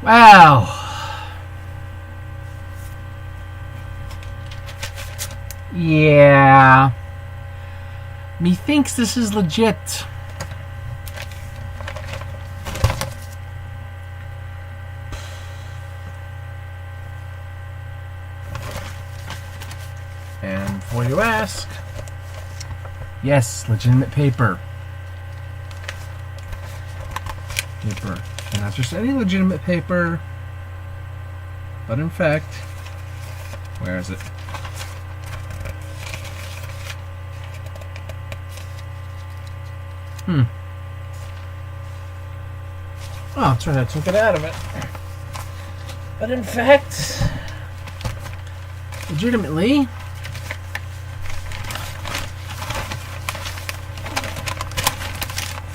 Well, yeah, methinks this is legit. And before you ask, yes, legitimate paper. And not just any legitimate paper, but in fact, where is it? Oh, that's right, I took it out of it. But in fact, legitimately,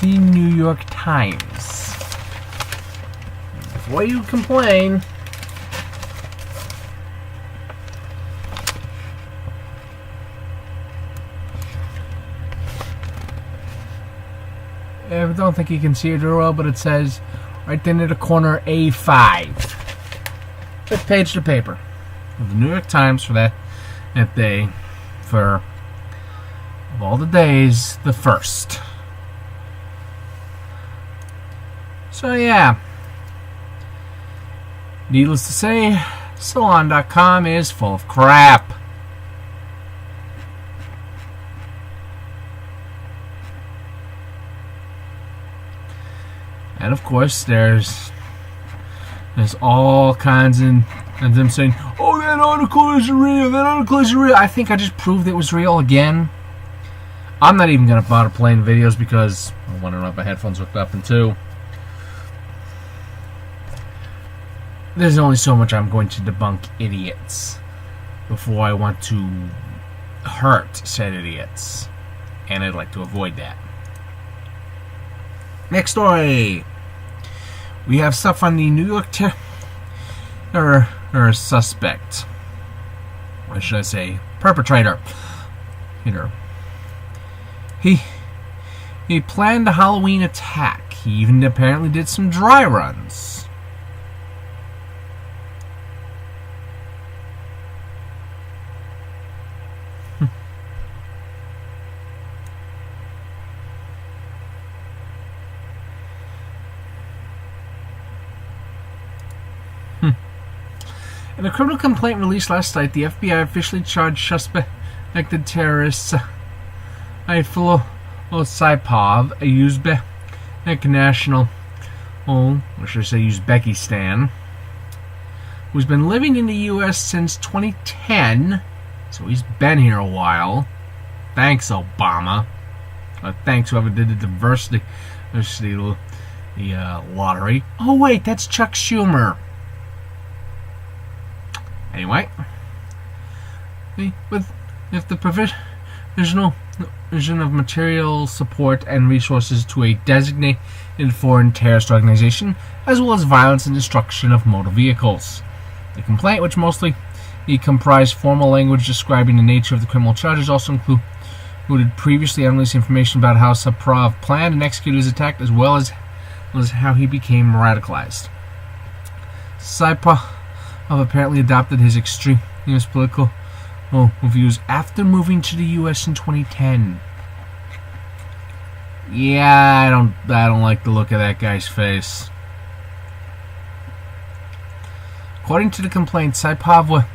the New York Times. Before you complain, I don't think you can see it very well, but it says right there near the corner A5. Fifth page of the paper of the New York Times for that day, for of all the days, the first. So yeah, needless to say, Salon.com is full of crap. And of course, there's all kinds of them saying, "Oh, that article is real. That article is real." I think I just proved it was real again. I'm not even gonna bother playing videos because I want to have my headphones hooked up, and two, there's only so much I'm going to debunk idiots before I want to hurt said idiots, and I'd like to avoid that. Next story. We have stuff on the New York or suspect. What should I say? Perpetrator. He planned a Halloween attack. He even apparently did some dry runs. In a criminal complaint released last night, the FBI officially charged suspected terrorists Ayatollah Saipov, a Uzbek national, Uzbekistan, who's been living in the U.S. since 2010, so he's been here a while. Thanks, Obama. Thanks, whoever did the diversity lottery. Oh, wait, that's Chuck Schumer. Anyway, if the provision of material support and resources to a designated foreign terrorist organization, as well as violence and destruction of motor vehicles. The complaint, which mostly comprised formal language describing the nature of the criminal charges, also included previously unreleased information about how Saipov planned and executed his attack, as well as how he became radicalized. Saipov apparently adopted his extremist political views after moving to the U.S. in 2010. Yeah, I don't like the look of that guy's face. According to the complaint, Saipov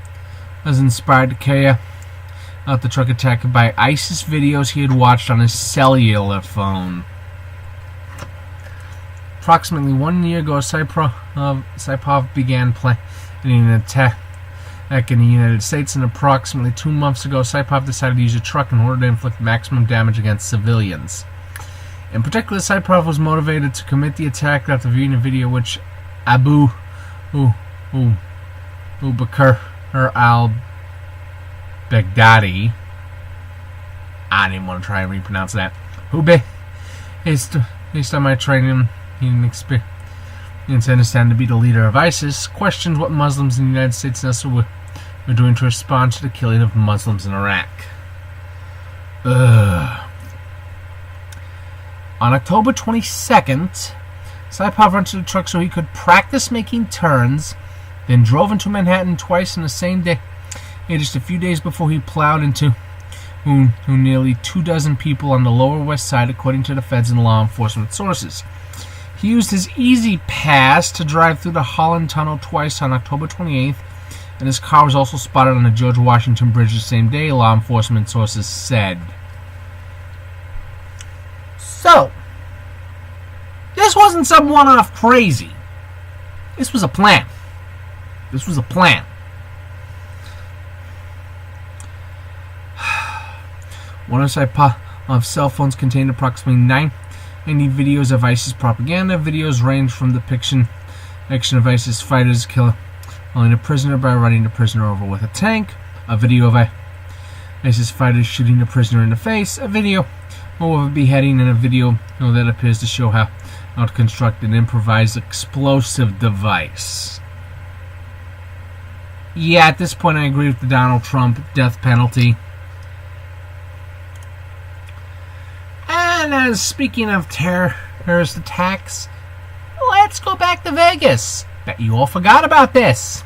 was inspired to carry out the truck attack by ISIS videos he had watched on his cellular phone. Approximately 1 year ago, Saipov began planning an attack in the United States, and approximately 2 months ago, Saipov decided to use a truck in order to inflict maximum damage against civilians. In particular, Saipov was motivated to commit the attack after viewing a video which Abu Bakr al-Baghdadi, I didn't want to try and repronounce that, who based on my training and experience and understand to be the leader of ISIS, questions what Muslims in the United States and elsewhere were doing to respond to the killing of Muslims in Iraq. On October 22nd, Saipov rented a truck so he could practice making turns, then drove into Manhattan twice in the same day, just a few days before he plowed into nearly 24 people on the Lower West Side, according to the feds and law enforcement sources. He used his Easy Pass to drive through the Holland Tunnel twice on October 28th, and his car was also spotted on the George Washington Bridge the same day, law enforcement sources said. So, this wasn't some one-off crazy. This was a plan. One of cell phones contained approximately 90 videos of ISIS propaganda. Videos range from depiction of ISIS fighters killing a prisoner by running the prisoner over with a tank, a video of ISIS fighters shooting the prisoner in the face, a video of a beheading, and a video that appears to show how to construct an improvised explosive device. Yeah, at this point I agree with the Donald Trump death penalty. And speaking of terrorist attacks, let's go back to Vegas. Bet you all forgot about this.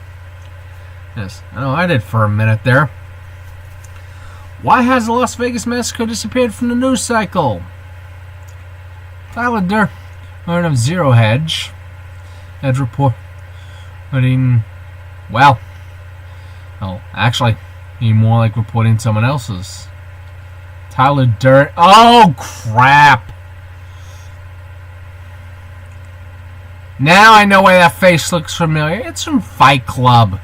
Yes, I know I did for a minute there. Why has the Las Vegas massacre disappeared from the news cycle? Tyler Durden of Zero Hedge had reporting, well, actually, he more like reporting someone else's. Tyler Durden. Oh, crap. Now I know why that face looks familiar. It's from Fight Club.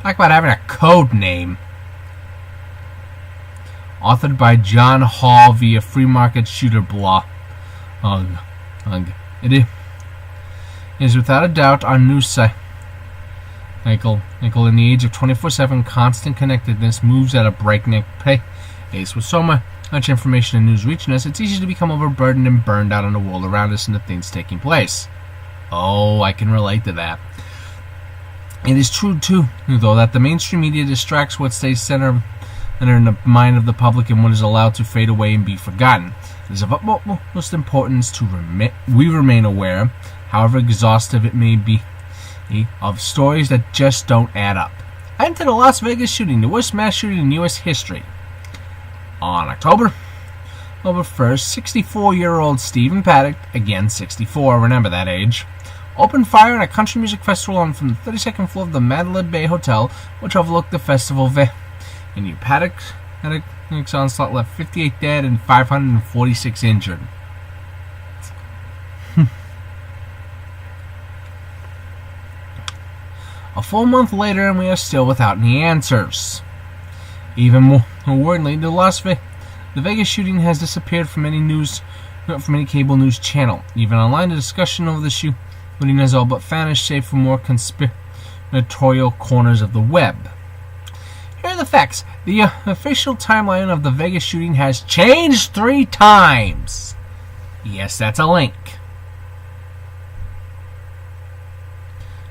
Talk about having a code name. Authored by John Hall via Free Market Shooter blog. It is without a doubt our news cycle. In the age of 24/7 constant connectedness moves at a breakneck pace. With so much information and news reaching us, it's easy to become overburdened and burned out on the world around us and the things taking place. Oh, I can relate to that. It is true, too, though, that the mainstream media distracts what stays center in the mind of the public and what is allowed to fade away and be forgotten. It is of utmost importance to we remain aware, however exhaustive it may be, of stories that just don't add up. And to the Las Vegas shooting, the worst mass shooting in U.S. history. On October 1st, 64-year-old Stephen Paddock, again 64, remember that age, opened fire at a country music festival from the 32nd floor of the Mandalay Bay Hotel, which overlooked the festival venue. Paddock's onslaught left 58 dead and 546 injured. A full month later, and we are still without any answers. Even more worryingly, the Vegas shooting has disappeared from any cable news channel. Even online, the discussion over the shooting has all but vanished, save for more conspiratorial corners of the web. Here are the facts. The official timeline of the Vegas shooting has changed 3 times. Yes, that's a link.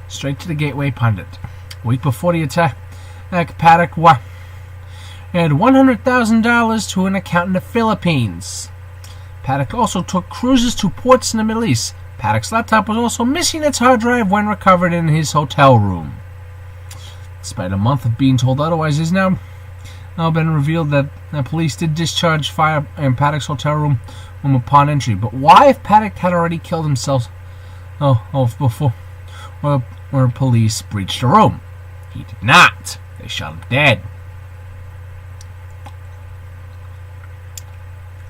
Straight to the Gateway Pundit. A week before the attack, Paddock had $100,000 to an account in the Philippines. Paddock also took cruises to ports in the Middle East. Paddock's laptop was also missing its hard drive when recovered in his hotel room. Despite a month of being told otherwise, it has now been revealed that the police did discharge fire in Paddock's hotel room upon entry. But why, if Paddock had already killed himself before police breached the room? He did not. They shot him dead.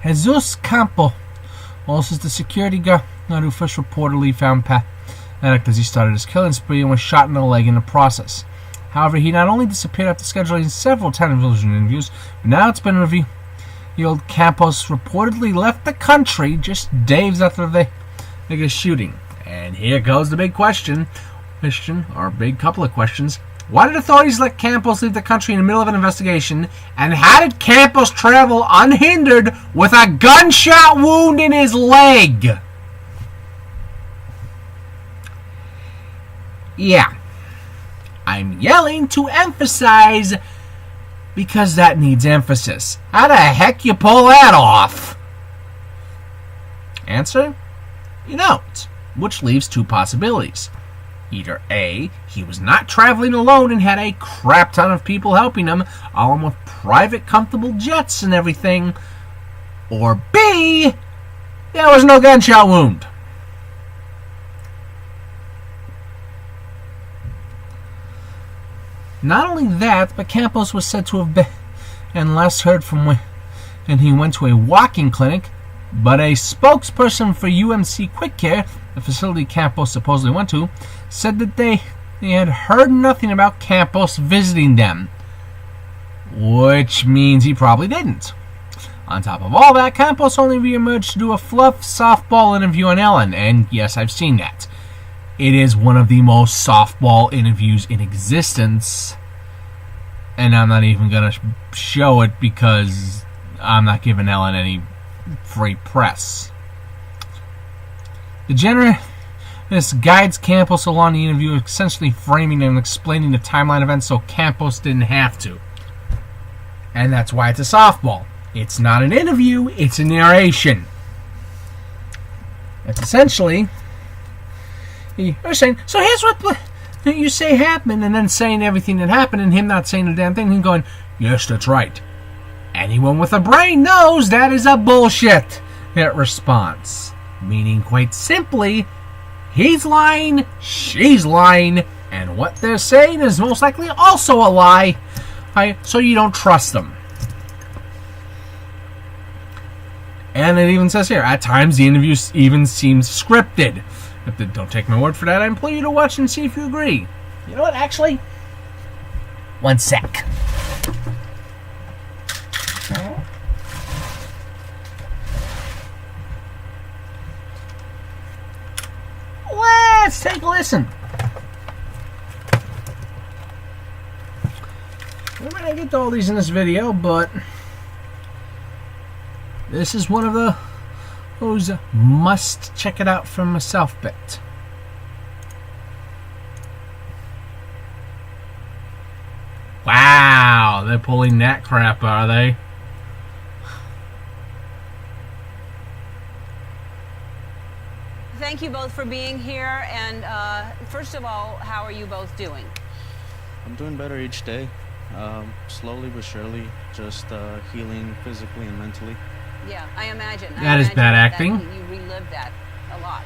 Jesus Campo also is the security guard who first reportedly found Paddock as he started his killing spree and was shot in the leg in the process. However, he not only disappeared after scheduling several television interviews, but now it's been revealed Campos reportedly left the country just days after the Vegas shooting. And here goes the big question, or a big couple of questions. Why did authorities let Campos leave the country in the middle of an investigation? And how did Campos travel unhindered with a gunshot wound in his leg? Yeah. I'm yelling to emphasize because that needs emphasis. How the heck you pull that off? Answer? You don't. which leaves two possibilities. Either A, he was not traveling alone and had a crap ton of people helping him, all with private comfortable jets and everything, or B, there was no gunshot wound. Not only that, but Campos was said to have been, and last heard from when he went to a walking clinic, but a spokesperson for UMC Quick Care, the facility Campos supposedly went to, said that they had heard nothing about Campos visiting them, which means he probably didn't. On top of all that, Campos only reemerged to do a fluff softball interview on Ellen, and yes, I've seen that. It is one of the most softball interviews in existence, and I'm not even going to show it because I'm not giving Ellen any free press. The generous guides Campos along the interview, essentially framing and explaining the timeline events so Campos didn't have to. And that's why it's a softball. It's not an interview, it's a narration. It's essentially, you're saying, so here's what you say happened, and then saying everything that happened, and him not saying a damn thing, and going, yes, that's right. Anyone with a brain knows that is a bullshit response. Meaning, quite simply, he's lying, she's lying, and what they're saying is most likely also a lie, so you don't trust them. And it even says here, at times the interview even seems scripted. Don't take my word for that. I implore you to watch and see if you agree. You know what, actually? One sec. Let's take a listen. We might not get to all these in this video, but this is one of those must check it out for myself bit. Wow, they're pulling that crap, are they? Thank you both for being here, and first of all, how are you both doing? I'm doing better each day, slowly but surely, just healing physically and mentally. Yeah, I imagine. That is bad acting. You relived that a lot.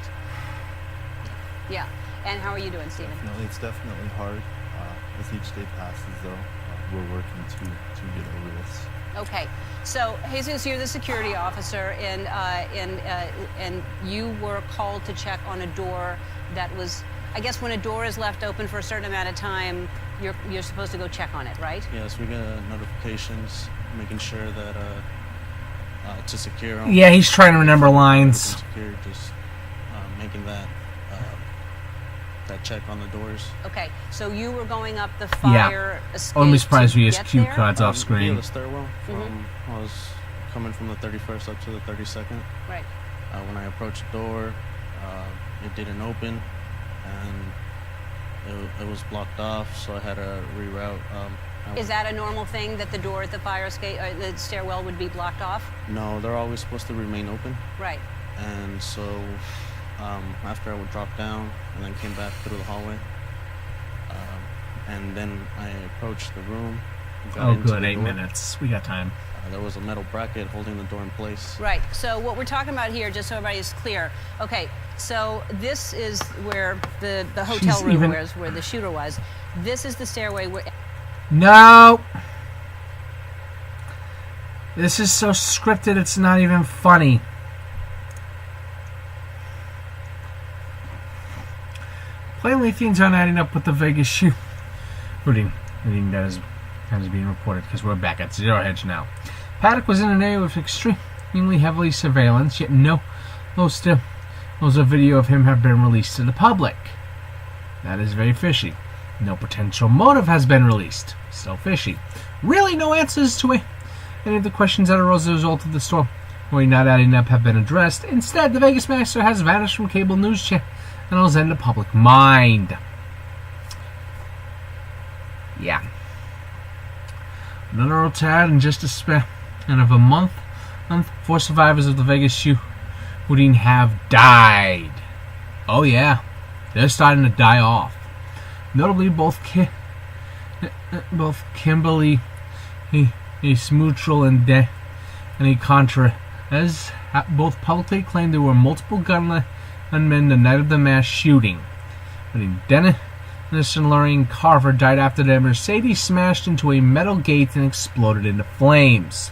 Yeah, and how are you doing, Stephen? It's definitely hard. As each day passes, though, we're working to get over this. Okay, so Jesus, you're the security officer, and you were called to check on a door that was, I guess, when a door is left open for a certain amount of time, you're supposed to go check on it, right? Yes, we get notifications, making sure that to secure them. Yeah, he's trying to remember lines. Secure, just making that check on the doors. Okay, so you were going up the fire escape. Only surprised we get has cue there? cards off screen. The stairwell. I was coming from the 31st up to the 32nd. Right. When I approached the door, it didn't open, and it was blocked off, so I had to reroute. Is that a normal thing, that the door at the fire escape, the stairwell would be blocked off? No, they're always supposed to remain open. Right. And so after I would drop down and then came back through the hallway, and then I approached the room. Oh, good, 8 minutes. We got time. There was a metal bracket holding the door in place. Right. So what we're talking about here, just so everybody is clear. Okay. So this is where the hotel room where the shooter was. This is the stairway where. No. This is so scripted, it's not even funny. Plainly, things aren't adding up with the Vegas shooting that is being reported, because we're back at Zero Hedge now. Paddock was in an area with extremely heavily surveillance, yet no video of him have been released to the public. That is very fishy. No potential motive has been released. Still fishy. Really, no answers to any of the questions that arose as a result of the storm or not adding up have been addressed. Instead, the Vegas Master has vanished from cable news channels and the public mind. Yeah. Another tad in just a span of a month, 4 survivors of the Vegas shooting have died. Oh yeah, they're starting to die off. Notably, both Kimberly, Smutrel, and Contra, as both publicly claimed there were multiple gunmen the night of the mass shooting. But Dennis and Lorraine Carver died after their Mercedes smashed into a metal gate and exploded into flames.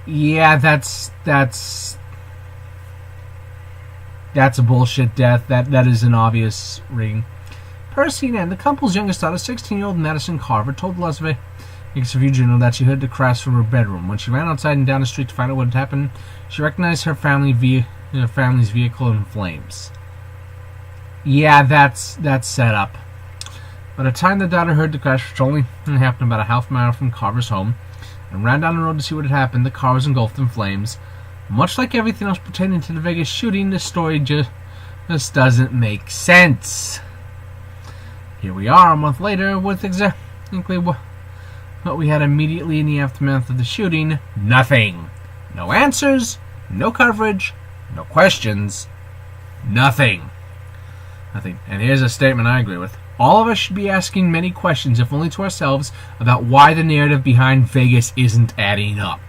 Yeah, that's a bullshit death. That is an obvious ring. Per CNN, the couple's youngest daughter, 16-year-old Madison Carver, told Las Vegas Review-Journal that she heard the crash from her bedroom. When she ran outside and down the street to find out what had happened, she recognized her family's vehicle in flames. Yeah, that's set up. By the time the daughter heard the crash, which only happened about a half mile from Carver's home, and ran down the road to see what had happened, the car was engulfed in flames. Much like everything else pertaining to the Vegas shooting, this story just doesn't make sense. Here we are a month later with exactly what we had immediately in the aftermath of the shooting. Nothing. No answers, no coverage, no questions, nothing. And here's a statement I agree with. All of us should be asking many questions, if only to ourselves, about why the narrative behind Vegas isn't adding up.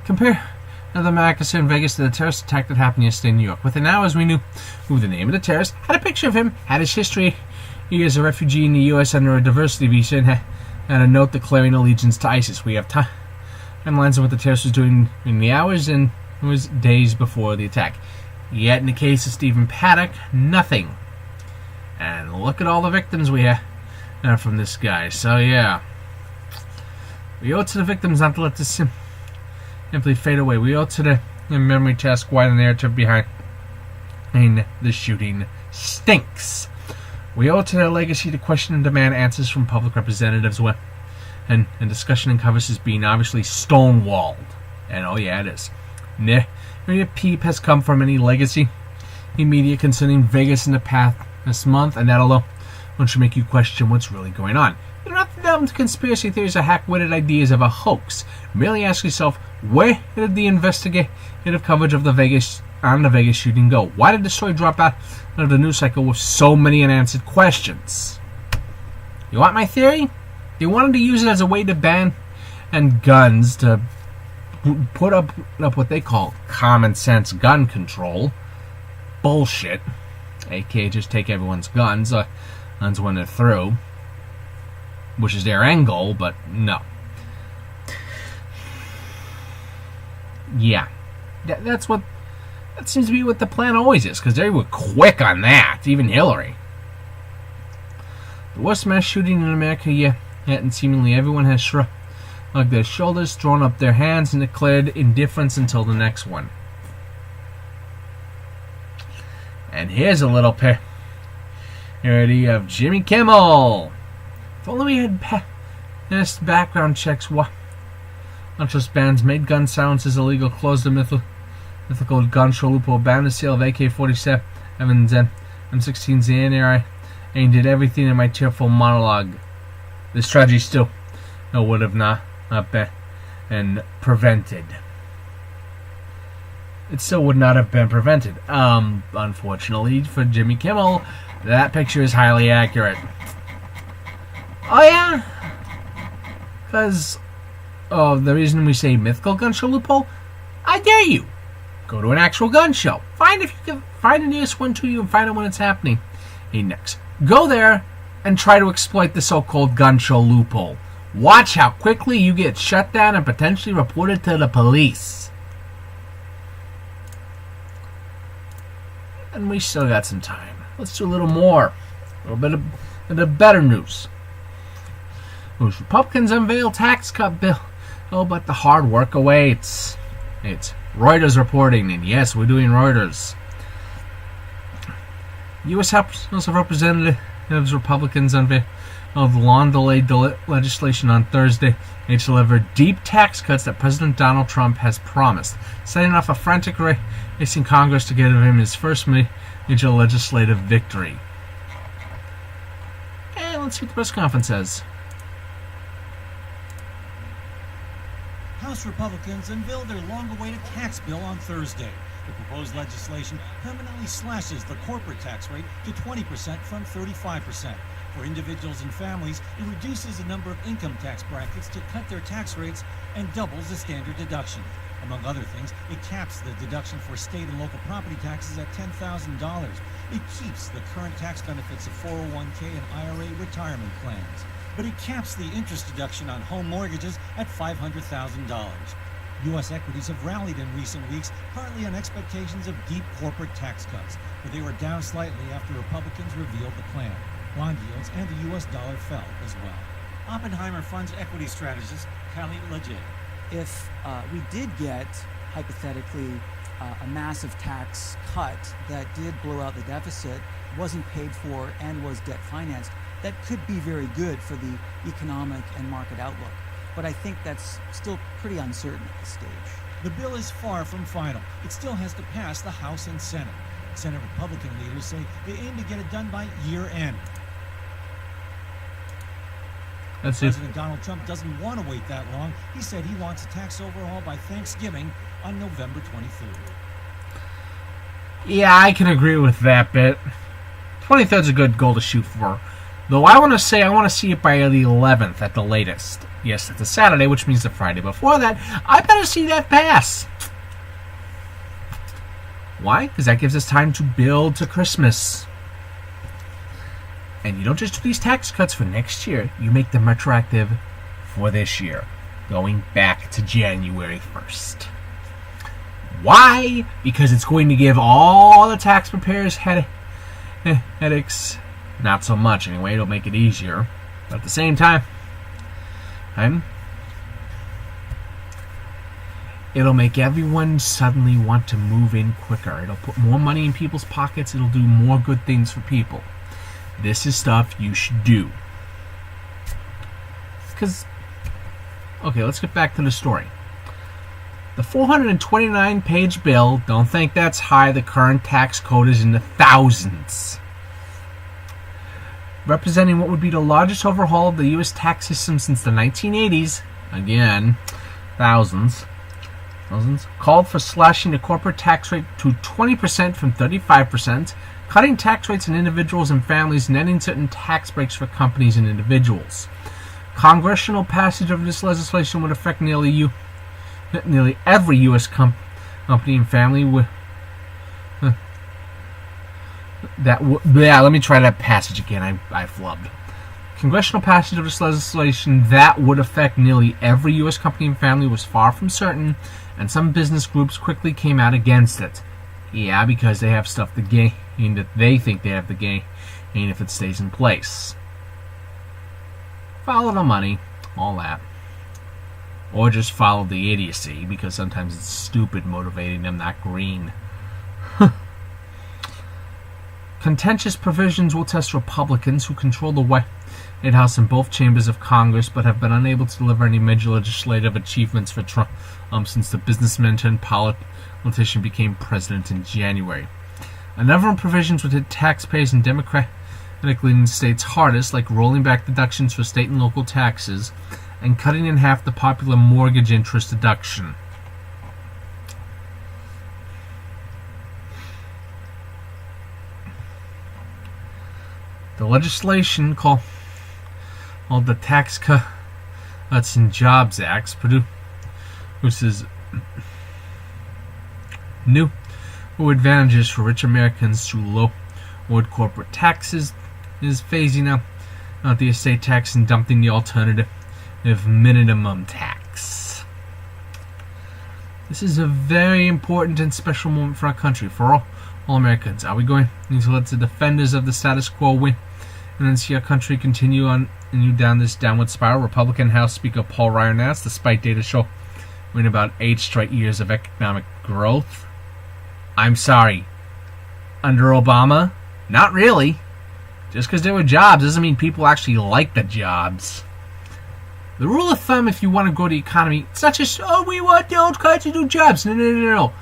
Compare the massacre in Vegas to the terrorist attack that happened yesterday in New York. Within hours, we knew who the name of the terrorist, had a picture of him, had his history. He is a refugee in the U.S. under a diversity visa, and had a note declaring allegiance to ISIS. We have timelines of what the terrorist was doing in the hours, and it was days before the attack. Yet, in the case of Stephen Paddock, nothing. And look at all the victims we have from this guy. So, yeah. We owe it to the victims not to let this simply fade away. We owe it to the memory to ask why the narrative behind the shooting stinks. We owe it to their legacy to question and demand answers from public representatives and discussion and Congress is being obviously stonewalled. And oh yeah, it is. Near peep has come from any legacy in media concerning Vegas in the past this month, and that alone should make you question what's really going on. You don't have to delve into conspiracy theories or hack-witted ideas of a hoax. Merely ask yourself, where did the investigative coverage of the Vegas shooting go? Why did the story drop out of the news cycle with so many unanswered questions? You want my theory? They wanted to use it as a way to ban guns to put up what they call common sense gun control. Bullshit. aka just take everyone's guns when they're through, which is their end goal, but no. Yeah, that seems to be what the plan always is, because they were quick on that, even Hillary. The worst mass shooting in America yet, and seemingly everyone has shrugged their shoulders, thrown up their hands, and declared indifference until the next one. And here's a little parody of Jimmy Kimmel. If only we had passed background checks, not just bans, made gun silences illegal, closed the mythical gun show loophole, banned the sale of AK-47s and M16s in the area, and did everything in my tearful monologue. This tragedy still would have not been prevented. It still would not have been prevented. Unfortunately for Jimmy Kimmel, that picture is highly accurate. Oh yeah? Because the reason we say mythical gun show loophole, I dare you. Go to an actual gun show. Find if you can find the nearest one to you and find out when it's happening. Hey, next. Go there and try to exploit the so-called gun show loophole. Watch how quickly you get shut down and potentially reported to the police. And we still got some time. Let's do a little more. A little bit of the better news. Those Republicans unveil tax cut bill. Oh, but the hard work awaits. It's Reuters reporting, and yes, we're doing Reuters. U.S. House of Representatives Republicans unveiled the long-delayed legislation on Thursday. They delivered deep tax cuts that President Donald Trump has promised, setting off a frantic race in Congress to give him his first major legislative victory. And let's see what the press conference says. House House Republicans unveiled their long-awaited tax bill on Thursday. The proposed legislation permanently slashes the corporate tax rate to 20% from 35%. For individuals and families, it reduces the number of income tax brackets to cut their tax rates and doubles the standard deduction. Among other things, it caps the deduction for state and local property taxes at $10,000. It keeps the current tax benefits of 401k and IRA retirement plans. But it caps the interest deduction on home mortgages at $500,000. U.S. equities have rallied in recent weeks, partly on expectations of deep corporate tax cuts, but they were down slightly after Republicans revealed the plan. Bond yields and the U.S. dollar fell as well. Oppenheimer Fund's equity strategist, Callie Leger. If we did get, hypothetically, a massive tax cut that did blow out the deficit, wasn't paid for, and was debt financed, that could be very good for the economic and market outlook. But I think that's still pretty uncertain at this stage. The bill is far from final. It still has to pass the House and Senate. Senate Republican leaders say they aim to get it done by year end. President Donald Trump doesn't want to wait that long. He said he wants a tax overhaul by Thanksgiving on November 23rd. Yeah, I can agree with that bit. 23rd is a good goal to shoot for. Though I want to see it by the 11th at the latest. Yes, it's a Saturday, which means the Friday before that. I better see that pass. Why? Because that gives us time to build to Christmas. And you don't just do these tax cuts for next year. You make them retroactive for this year, going back to January 1st. Why? Because it's going to give all the tax preparers headaches. Not so much anyway. It'll make it easier. But at the same time, it'll make everyone suddenly want to move in quicker. It'll put more money in people's pockets. It'll do more good things for people. This is stuff you should do. Okay, let's get back to the story. The 429-page bill, don't think that's high. The current tax code is in the thousands. Representing what would be the largest overhaul of the U.S. tax system since the 1980s. Again, thousands. Called for slashing the corporate tax rate to 20% from 35%, cutting tax rates on individuals and families, and ending certain tax breaks for companies and individuals. Congressional passage of this legislation would affect nearly every U.S. company and family. Let me try that passage again. I flubbed. Congressional passage of this legislation that would affect nearly every U.S. company and family was far from certain, and some business groups quickly came out against it. Yeah, because they have stuff to gain that they think they have to gain if it stays in place. Follow the money, all that. Or just follow the idiocy, because sometimes it's stupid motivating them, not green. Contentious provisions will test Republicans who control the White House and both chambers of Congress, but have been unable to deliver any major legislative achievements for Trump since the businessman turned politician became president in January. A number of provisions would hit taxpayers in Democratic-leaning states hardest, like rolling back deductions for state and local taxes and cutting in half the popular mortgage interest deduction. The legislation called the Tax Cuts and Jobs Act produces new advantages for rich Americans through lowered corporate taxes, is phasing out the estate tax and dumping the alternative minimum tax. This is a very important and special moment for our country, for all Americans. Are we going to let the defenders of the status quo win and then see our country continue down this downward spiral? Republican House Speaker Paul Ryan announced, despite data showing about 8 straight years of economic growth. I'm sorry. Under Obama? Not really. Just because there were jobs doesn't mean people actually like the jobs. The rule of thumb, if you want to grow the economy, it's not just, we want the old guys to do jobs. No.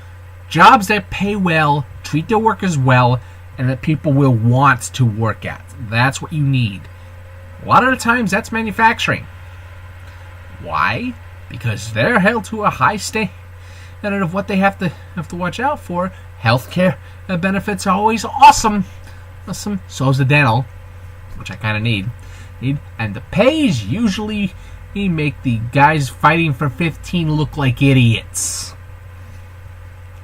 Jobs that pay well, treat their workers well, and that people will want to work at. That's what you need. A lot of the times, that's manufacturing. Why? because they're held to a high standard of what they have to watch out for. Healthcare benefits are always awesome. So is the dental, which I kind of need. And the pays usually make the guys fighting for 15 look like idiots,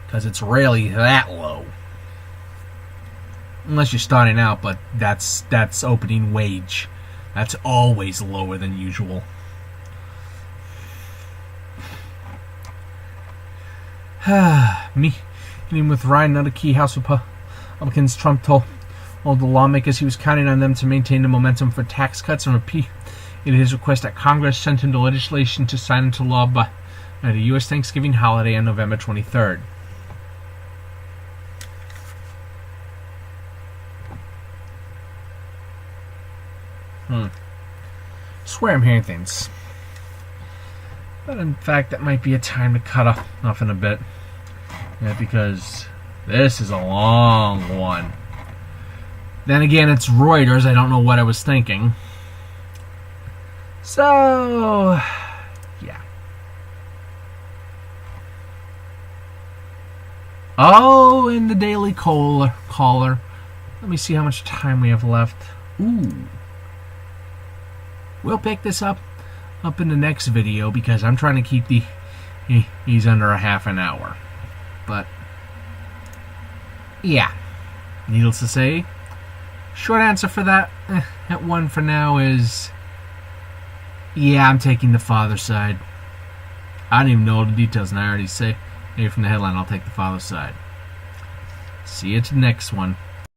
because it's rarely that low. Unless you're starting out, but that's opening wage. That's always lower than usual. Meeting with Ryan, another key House Republicans, Trump told the lawmakers he was counting on them to maintain the momentum for tax cuts and repeated his request that Congress sent into legislation to sign into law by the U.S. Thanksgiving holiday on November 23rd. Swear I'm hearing things. But in fact, that might be a time to cut off in a bit. Yeah, because this is a long one. Then again, it's Reuters. I don't know what I was thinking. So, yeah. Oh, in the Daily Caller. Let me see how much time we have left. Ooh. We'll pick this up in the next video because I'm trying to keep he's under a half an hour. But, yeah. Needless to say, short answer for that one for now is, yeah, I'm taking the father side. I don't even know all the details, and I already say, hey, from the headline, I'll take the father side. See you to the next one.